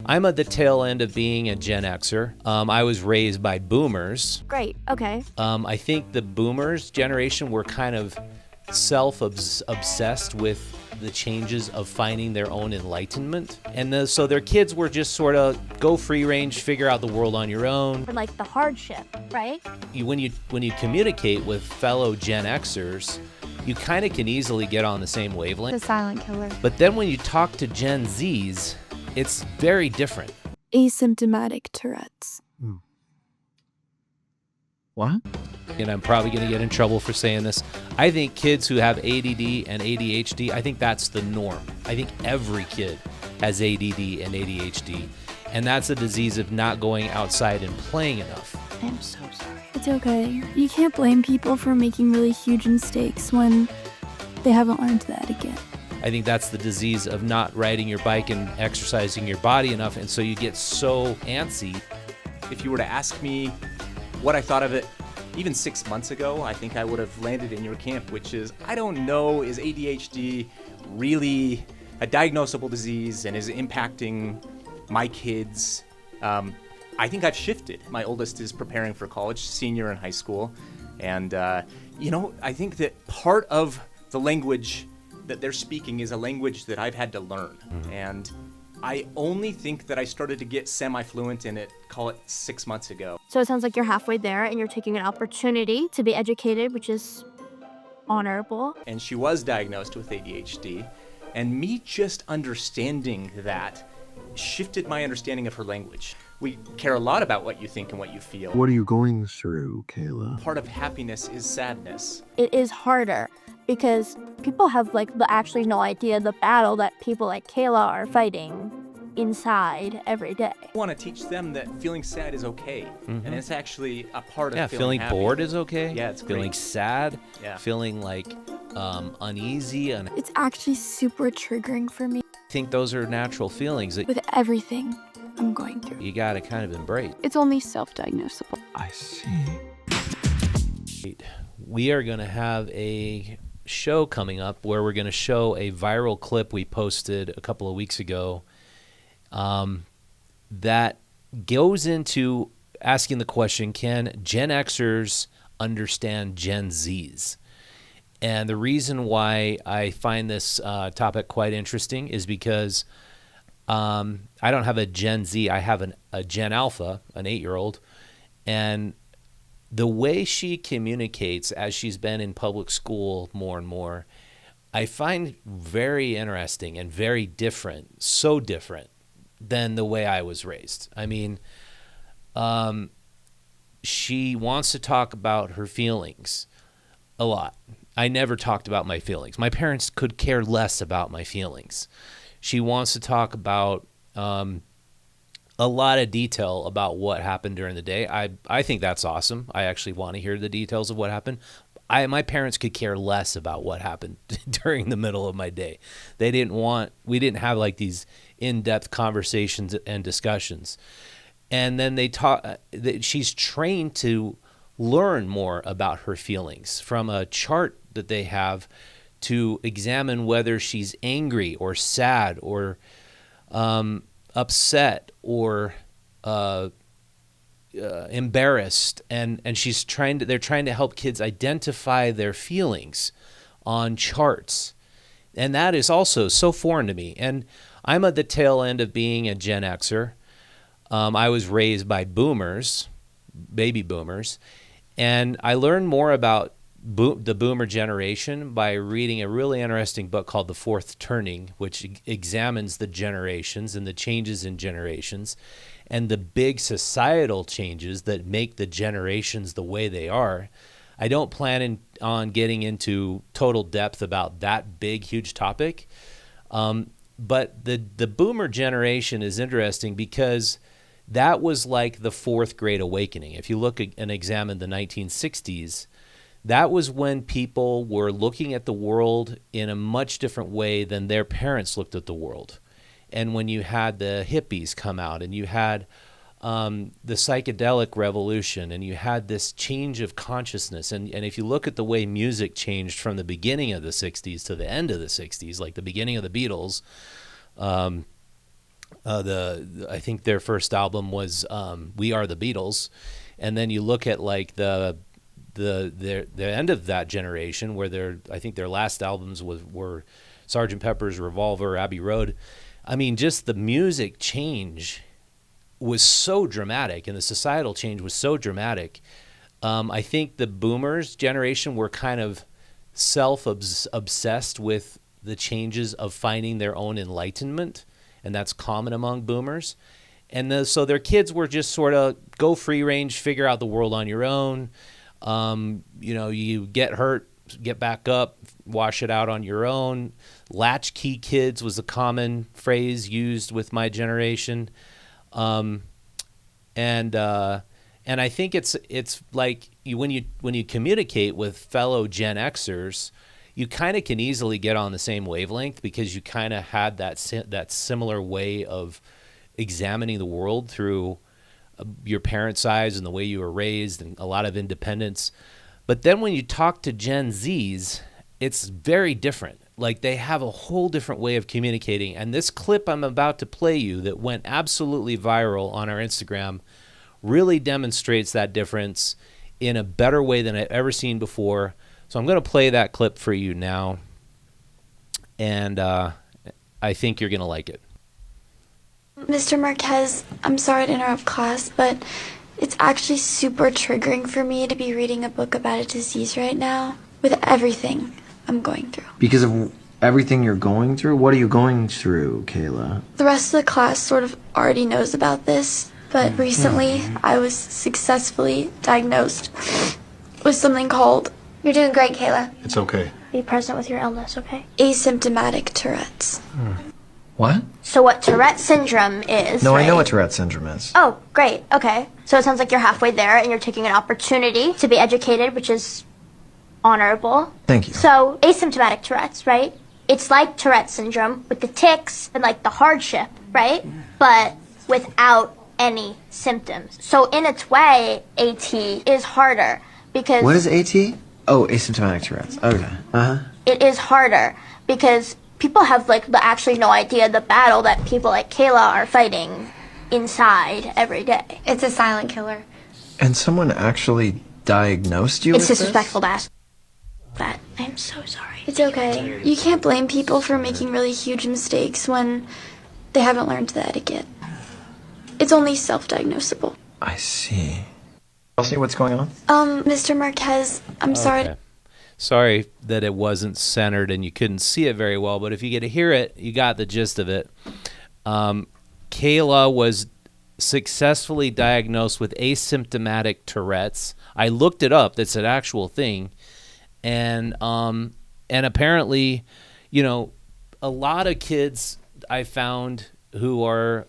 I'm at the tail end of being a Gen Xer. I was raised by boomers. Great, okay. I think the boomers generation were kind of self-obsessed with the changes of finding their own enlightenment. And so their kids were just sort of go free range, figure out the world on your own. For like the hardship, right? When you communicate with fellow Gen Xers, you kind of can easily get on the same wavelength. The silent killer. But then when you talk to Gen Zs, it's very different. Asymptomatic Tourette's. What? And I'm probably going to get in trouble for saying this. I think kids who have ADD and ADHD, I think that's the norm. I think every kid has ADD and ADHD. And that's a disease of not going outside and playing enough. I'm so sorry. It's okay. You can't blame people for making really huge mistakes when they haven't learned that again. I think that's the disease of not riding your bike and exercising your body enough. And so you get so antsy. If you were to ask me what I thought of it even 6 months ago, I think I would have landed in your camp, which is, I don't know, is ADHD really a diagnosable disease and is it impacting my kids? I think I've shifted. My oldest is preparing for college, senior in high school. And, I think that part of the language that they're speaking is a language that I've had to learn. Mm-hmm. And I only think that I started to get semi-fluent in it, call it 6 months ago. So it sounds like you're halfway there and you're taking an opportunity to be educated, which is honorable. And she was diagnosed with ADHD. And me just understanding that shifted my understanding of her language. We care a lot about what you think and what you feel. What are you going through, Kayla? Part of happiness is sadness. It is harder because people have actually no idea the battle that people like Kayla are fighting inside every day. I want to teach them that feeling sad is okay. And it's actually a part of feeling happy. bored is okay. Yeah, it's feeling great. sad. Yeah. Feeling like uneasy. And I It's actually super triggering for me think those are natural feelings that with everything I'm going through. you got to kind of embrace. It's only self-diagnosable. I see. We are going to have a show coming up where we're going to show a viral clip we posted a couple of weeks ago that goes into asking the question, can Gen Xers understand Gen Zs? And the reason why I find this topic quite interesting is because I don't have a Gen Z. I have a Gen Alpha, an 8-year-old, and the way she communicates as she's been in public school more and more, I find very interesting and very different, so different than the way I was raised. I mean, she wants to talk about her feelings a lot. I never talked about my feelings. My parents could care less about my feelings. She wants to talk about a lot of detail about what happened during the day. I think that's awesome. I actually want to hear the details of what happened. My parents could care less about what happened during the middle of my day. We didn't have like these in-depth conversations and discussions. And then she's trained to learn more about her feelings from a chart that they have to examine whether she's angry or sad or upset or embarrassed, and they're trying to help kids identify their feelings on charts. And that is also so foreign to me. And I'm at the tail end of being a Gen Xer. I was raised by boomers, baby boomers, and I learned more about the boomer generation by reading a really interesting book called The Fourth Turning, which examines the generations and the changes in generations and the big societal changes that make the generations the way they are. I don't plan on getting into total depth about that big, huge topic. But the boomer generation is interesting because that was like the fourth great awakening. If you look and examine the 1960s, that was when people were looking at the world in a much different way than their parents looked at the world. And when you had the hippies come out and you had the psychedelic revolution and you had this change of consciousness. And if you look at the way music changed from the beginning of the 60s to the end of the 60s, like the beginning of the Beatles, I think their first album was "We Are the Beatles," and then you look at like the end of that generation, where I think their last albums were Sgt. Pepper's Revolver, Abbey Road. I mean, just the music change was so dramatic, and the societal change was so dramatic. I think the boomers generation were kind of self-obsessed with the changes of finding their own enlightenment, and that's common among boomers. And so their kids were just sort of go free range, figure out the world on your own. You get hurt, get back up, wash it out on your own. Latchkey kids was a common phrase used with my generation. And I think it's like when you communicate with fellow Gen Xers, you kind of can easily get on the same wavelength because you kind of had that similar way of examining the world through your parents' eyes and the way you were raised and a lot of independence. But then when you talk to Gen Zs, it's very different. Like they have a whole different way of communicating. And this clip I'm about to play you that went absolutely viral on our Instagram really demonstrates that difference in a better way than I've ever seen before. So I'm going to play that clip for you now, and I think you're going to like it. Mr. Marquez, I'm sorry to interrupt class, but it's actually super triggering for me to be reading a book about a disease right now with everything I'm going through. Because of everything you're going through? What are you going through, Kayla? The rest of the class sort of already knows about this, but recently I was successfully diagnosed with something called... You're doing great, Kayla. It's okay. Be present with your illness, okay? asymptomatic Tourette's. What? So what Tourette syndrome is, No, right? I know what Tourette syndrome is. Oh, great. Okay. So it sounds like you're halfway there and you're taking an opportunity to be educated, which is honorable. Thank you. So asymptomatic Tourette's, right? It's like Tourette syndrome with the tics and like the hardship, right? But without any symptoms. So in its way, AT is harder because... What is AT? Oh, asymptomatic Tourette's. Okay. Uh-huh. It is harder because people have actually no idea the battle that people like Kayla are fighting inside every day. It's a silent killer. And someone actually diagnosed you It's with disrespectful to ask that. I'm so sorry. It's okay. You can't blame people for making really huge mistakes when they haven't learned the etiquette. It's only self-diagnosable. I see. I'll see what's going on. Mr. Marquez, I'm sorry. Okay. Sorry that it wasn't centered and you couldn't see it very well, but if you get to hear it, you got the gist of it. Kayla was successfully diagnosed with asymptomatic Tourette's. I looked it up. That's an actual thing. And apparently, a lot of kids I found who are,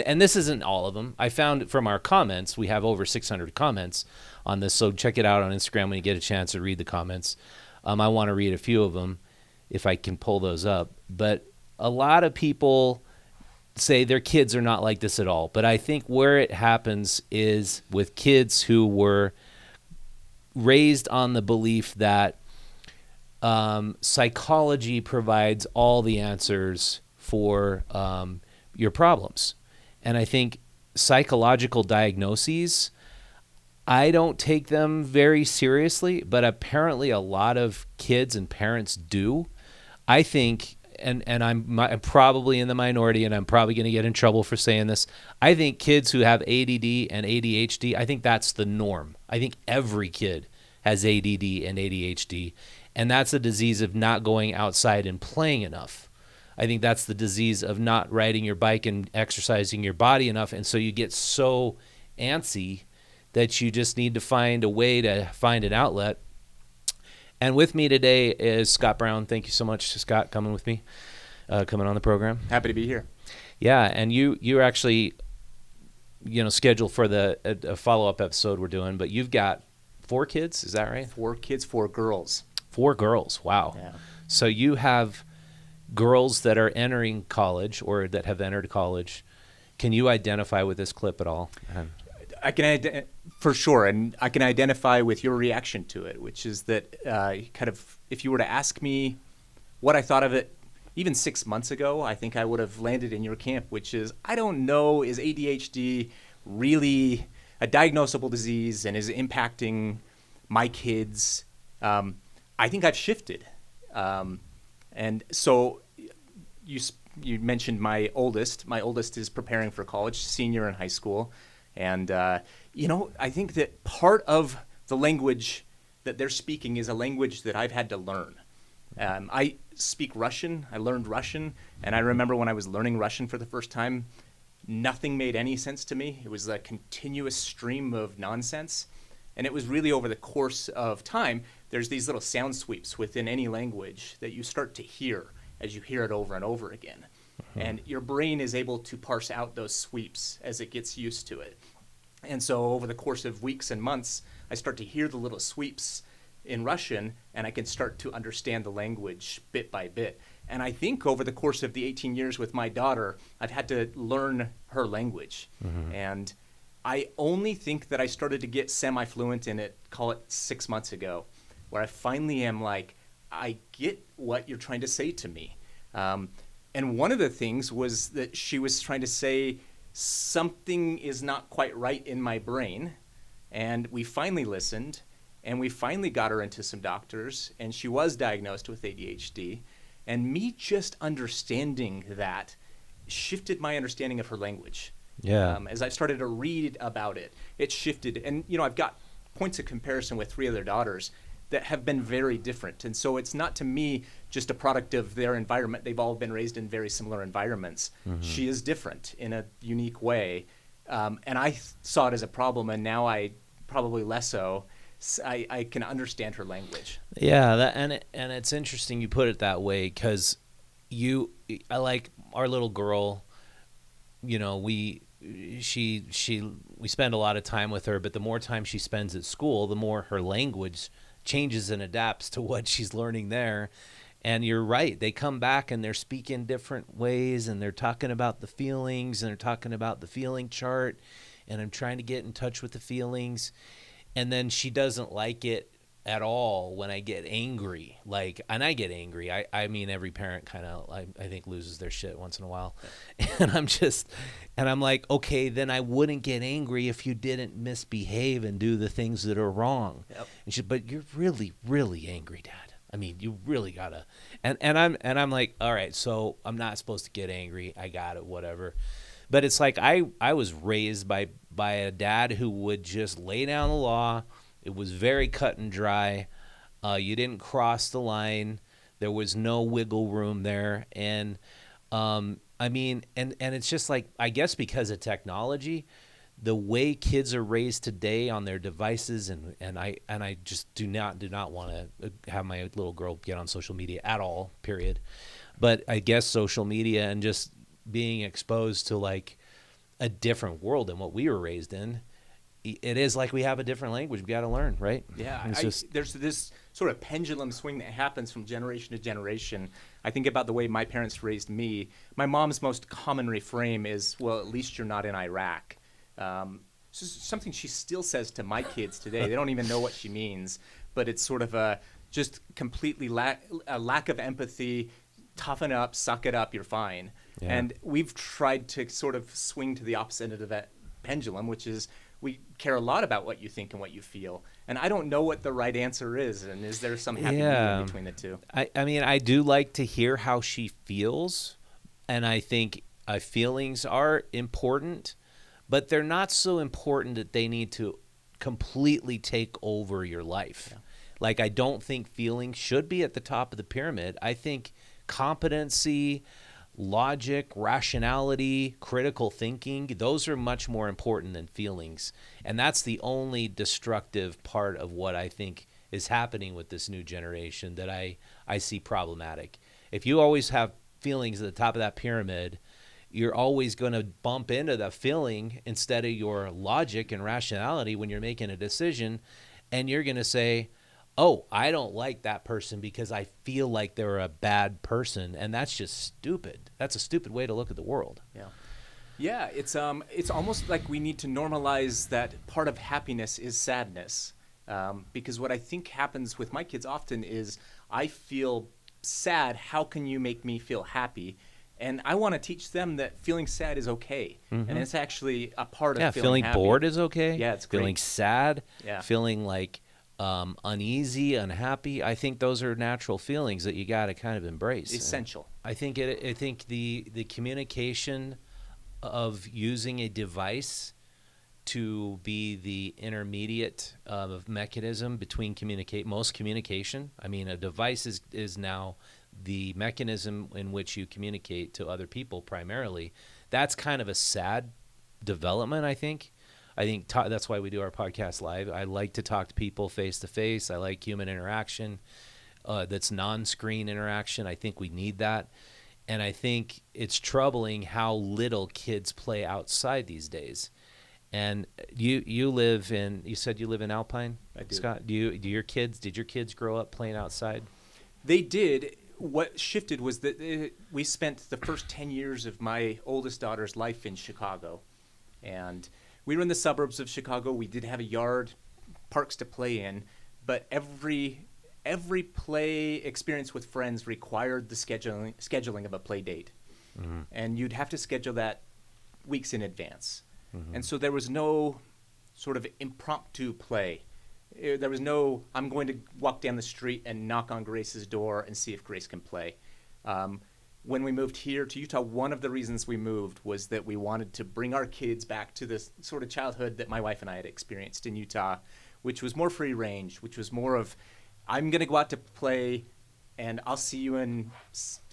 and this isn't all of them. I found from our comments, we have over 600 comments on this, so check it out on Instagram when you get a chance to read the comments. I want to read a few of them if I can pull those up. But a lot of people say their kids are not like this at all. But I think where it happens is with kids who were raised on the belief that psychology provides all the answers for your problems. And I think psychological diagnoses, I don't take them very seriously, but apparently a lot of kids and parents do. I think, and I'm probably in the minority, and I'm probably going to get in trouble for saying this, I think kids who have ADD and ADHD, I think that's the norm. I think every kid has ADD and ADHD, and that's a disease of not going outside and playing enough. I think that's the disease of not riding your bike and exercising your body enough, and so you get so antsy that you just need to find a way to find an outlet. And with me today is Scott Brown. Thank you so much, Scott, coming with me, coming on the program. Happy to be here. Yeah, and you're actually, scheduled for a follow-up episode we're doing, but you've got 4 kids, is that right? 4 kids, 4 girls. 4 girls, wow. Yeah. So you have girls that are entering college or that have entered college. Can you identify with this clip at all? I can for sure, and I can identify with your reaction to it, which is that kind of if you were to ask me what I thought of it even 6 months ago, I think I would have landed in your camp, which is, I don't know, is ADHD really a diagnosable disease and is impacting my kids? I think I've shifted. And so you mentioned my oldest. My oldest is preparing for college, senior in high school. And, I think that part of the language that they're speaking is a language that I've had to learn. I speak Russian. I learned Russian. And I remember when I was learning Russian for the first time, nothing made any sense to me. It was a continuous stream of nonsense. And it was really over the course of time, there's these little sound sweeps within any language that you start to hear as you hear it over and over again. And your brain is able to parse out those sweeps as it gets used to it. And so over the course of weeks and months, I start to hear the little sweeps in Russian, and I can start to understand the language bit by bit. And I think over the course of the 18 years with my daughter, I've had to learn her language. And I only think that I started to get semi-fluent in it, call it 6 months ago, where I finally am like, I get what you're trying to say to me. And one of the things was that she was trying to say something is not quite right in my brain. And we finally listened, and we finally got her into some doctors, and she was diagnosed with ADHD. And me just understanding that shifted my understanding of her language. Yeah. As I started to read about it, it shifted. And, I've got points of comparison with 3 other daughters that have been very different. And so it's not to me just a product of their environment. They've all been raised in very similar environments. She is different in a unique way. And I saw it as a problem, and now I probably less so. I can understand her language. Yeah, and it's interesting you put it that way, because I like our little girl. We spend a lot of time with her, but the more time she spends at school, the more her language changes and adapts to what she's learning there. And you're right, they come back and they're speaking different ways, and they're talking about the feelings, and they're talking about the feeling chart, and I'm trying to get in touch with the feelings. And then she doesn't like it at all when I get angry. And I get angry. I mean, every parent kind of, I think, loses their shit once in a while. And I'm like, okay, then I wouldn't get angry if you didn't misbehave and do the things that are wrong. Yep. And she, but you're really, really angry, Dad. I mean, you really gotta. And I'm like, all right, so I'm not supposed to get angry. I got it, whatever. But it's like I was raised by a dad who would just lay down the law. It was very cut and dry. You didn't cross the line. There was no wiggle room there. And I mean, and it's just like, I guess because of technology, the way kids are raised today on their devices, and I just do not want to have my little girl get on social media at all, period. But I guess social media and just being exposed to like a different world than what we were raised in, it is like we have a different language we got to learn, right? Yeah, It's there's this sort of pendulum swing that happens from generation to generation. I think about the way my parents raised me. My mom's most common refrain is, well, at least you're not in Iraq. This is something she still says to my kids today. They don't even know what she means, but it's sort of a just completely a lack of empathy. Toughen up, suck it up, you're fine. Yeah. And we've tried to sort of swing to the opposite end of that pendulum, which is we care a lot about what you think and what you feel. And I don't know what the right answer is. And is there some happy medium between the two? I mean, I do like to hear how she feels. And I think feelings are important, but they're not so important that they need to completely take over your life. Yeah. Like, I don't think feelings should be at the top of the pyramid. I think competency, logic, rationality, critical thinking, those are much more important than feelings. And that's the only destructive part of what I think is happening with this new generation that I see problematic. If you always have feelings at the top of that pyramid, you're always going to bump into the feeling instead of your logic and rationality when you're making a decision. And you're going to say, oh, I don't like that person because I feel like they're a bad person, and that's just stupid. That's a stupid way to look at the world. Yeah, it's almost like we need to normalize that part of happiness is sadness, because what I think happens with my kids often is I feel sad, how can you make me feel happy? And I want to teach them that feeling sad is okay. And it's actually a part of feeling happy. Bored is okay. Yeah, it's great. Feeling sad, Yeah. feeling like uneasy, unhappy. I think those are natural feelings that you got to kind of embrace. Essential. I think the communication of using a device to be the intermediate mechanism between most communication. I mean, a device is now the mechanism in which you communicate to other people primarily. That's kind of a sad development, I think. That's why we do our podcast live. I like to talk to people face to face. I like human interaction that's non-screen interaction. I think we need that. And I think it's troubling how little kids play outside these days. And you said you live in Alpine? I do. Scott, did your kids grow up playing outside? They did. What shifted was that we spent the first 10 years of my oldest daughter's life in Chicago. And we were in the suburbs of Chicago. We did have a yard, parks to play in, but every play experience with friends required the scheduling of a play date. And you'd have to schedule that weeks in advance. And so there was no sort of impromptu play. There was no, I'm going to walk down the street and knock on Grace's door and see if Grace can play. When we moved here to Utah, one of the reasons we moved was that we wanted to bring our kids back to this sort of childhood that my wife and I had experienced in Utah, which was more free range, which was more of, I'm going to go out to play and I'll see you in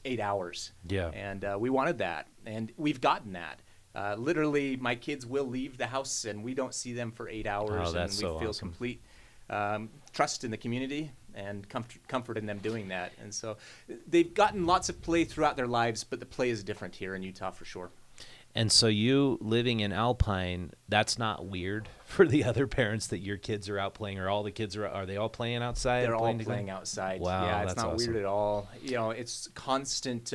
8 hours. Yeah. And we wanted that, and we've gotten that. Literally, my kids will leave the house and we don't see them for 8 hours, and we feel awesome. complete trust in the community and comfort in them doing that. And so they've gotten lots of play throughout their lives, but the play is different here in Utah for sure. And so you living in Alpine, that's not weird for the other parents that your kids are out playing, or all the kids are they all playing outside? They're all playing outside. Wow, yeah, it's that's not awesome. weird at all. You know, it's constant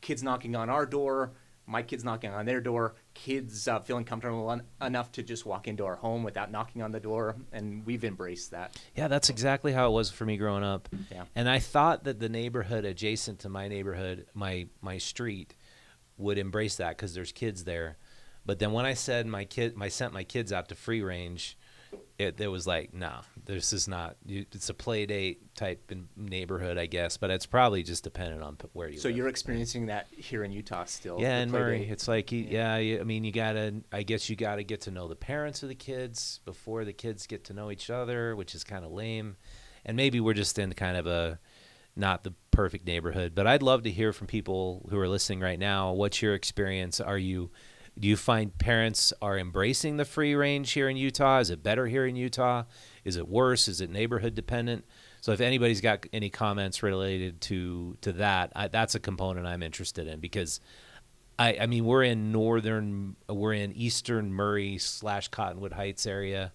kids knocking on our door, my kids knocking on their door, kids feeling comfortable enough to just walk into our home without knocking on the door, and we've embraced that. Yeah, that's exactly how it was for me growing up. Yeah. And I thought that the neighborhood adjacent to my neighborhood, my street, would embrace that because there's kids there. But then when I said I sent my kids out to free range, it was like, no, this is not. It's a play date type neighborhood, I guess. But it's probably just dependent on where you live. So you're experiencing that here in Utah still? Yeah, the in play Murray, date? it's like, I mean, I guess you gotta get to know the parents of the kids before the kids get to know each other, which is kind of lame. And maybe we're just in kind of not the perfect neighborhood. But I'd love to hear from people who are listening right now. What's your experience? Do you find parents are embracing the free range here in Utah? Is it better here in Utah? Is it worse? Is it neighborhood dependent? So if anybody's got any comments related to that, that's a component I'm interested in, because I mean, we're in eastern Murray / Cottonwood Heights area,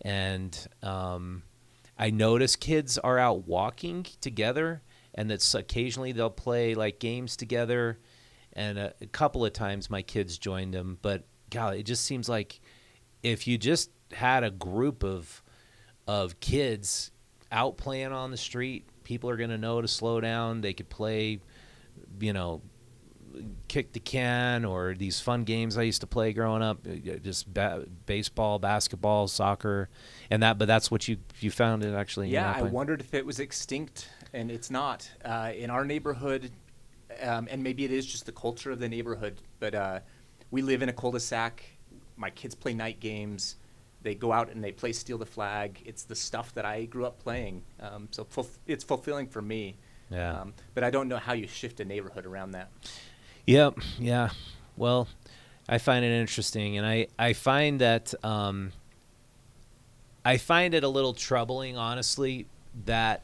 and I notice kids are out walking together, and that's occasionally they'll play like games together. And a couple of times my kids joined them, but golly, it just seems like if you just had a group of kids out playing on the street, people are going to know to slow down. They could play, kick the can, or these fun games I used to play growing up, just baseball, basketball, soccer, but that's what you found it actually. Yeah, I wondered if it was extinct, and it's not. In our neighborhood. And maybe it is just the culture of the neighborhood, but we live in a cul-de-sac. My kids play night games. They go out and they play Steal the Flag. It's the stuff that I grew up playing. So it's fulfilling for me. Yeah. But I don't know how you shift a neighborhood around that. Yep. Yeah. Well, I find it interesting, and I find that I find it a little troubling, honestly, that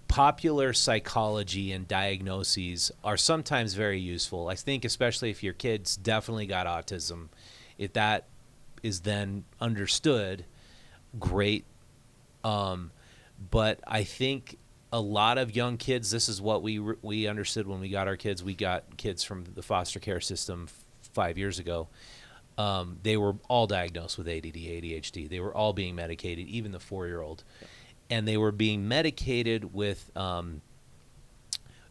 popular psychology and diagnoses are sometimes very useful. I think especially if your kid's definitely got autism, if that is then understood, great. But I think a lot of young kids, this is what we understood when we got our kids. We got kids from the foster care system 5 years ago. They were all diagnosed with ADD, ADHD. They were all being medicated, even the 4-year-old. And they were being medicated with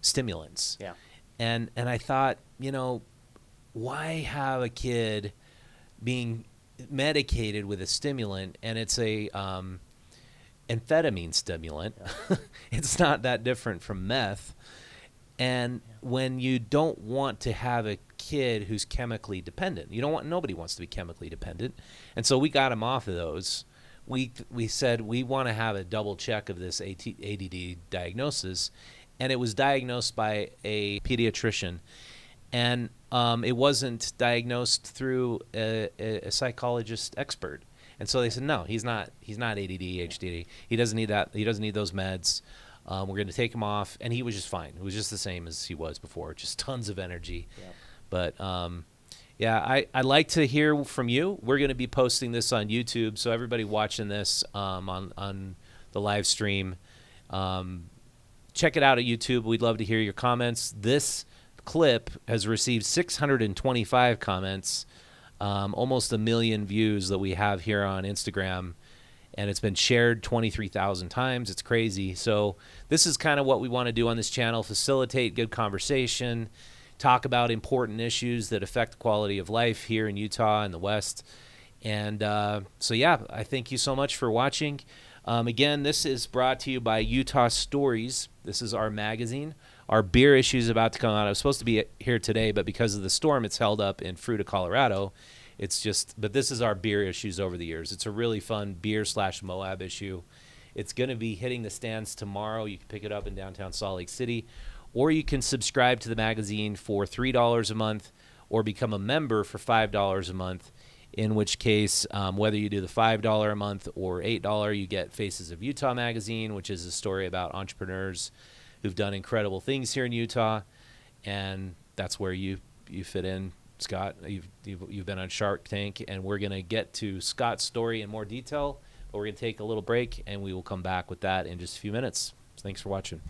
stimulants. Yeah. And I thought, why have a kid being medicated with a stimulant, and it's a amphetamine stimulant. It's not that different from meth. And when you don't want to have a kid who's chemically dependent, nobody wants to be chemically dependent. And so we got him off of those. We said we want to have a double check of this ADD diagnosis, and it was diagnosed by a pediatrician, and it wasn't diagnosed through a psychologist expert. And so they said, no, he's not ADD, ADHD. He doesn't need that. He doesn't need those meds. We're going to take him off, and he was just fine. It was just the same as he was before, just tons of energy. Yeah. But I'd like to hear from you. We're going to be posting this on YouTube, so everybody watching this on the live stream, check it out at YouTube. We'd love to hear your comments. This clip has received 625 comments, almost 1 million views that we have here on Instagram, and it's been shared 23,000 times. It's crazy. So this is kind of what we want to do on this channel: facilitate good conversation, talk about important issues that affect the quality of life here in Utah and the West. And I thank you so much for watching. Again, this is brought to you by Utah Stories. This is our magazine. Our beer issue is about to come out. I was supposed to be here today, but because of the storm, it's held up in Fruita, Colorado. But this is our beer issues over the years. It's a really fun beer/Moab issue. It's going to be hitting the stands tomorrow. You can pick it up in downtown Salt Lake City, or you can subscribe to the magazine for $3 a month, or become a member for $5 a month. In which case, whether you do the $5 a month or $8, you get Faces of Utah magazine, which is a story about entrepreneurs who've done incredible things here in Utah, and that's where you fit in, Scott. You've been on Shark Tank, and we're going to get to Scott's story in more detail, but we're going to take a little break, and we will come back with that in just a few minutes. Thanks for watching.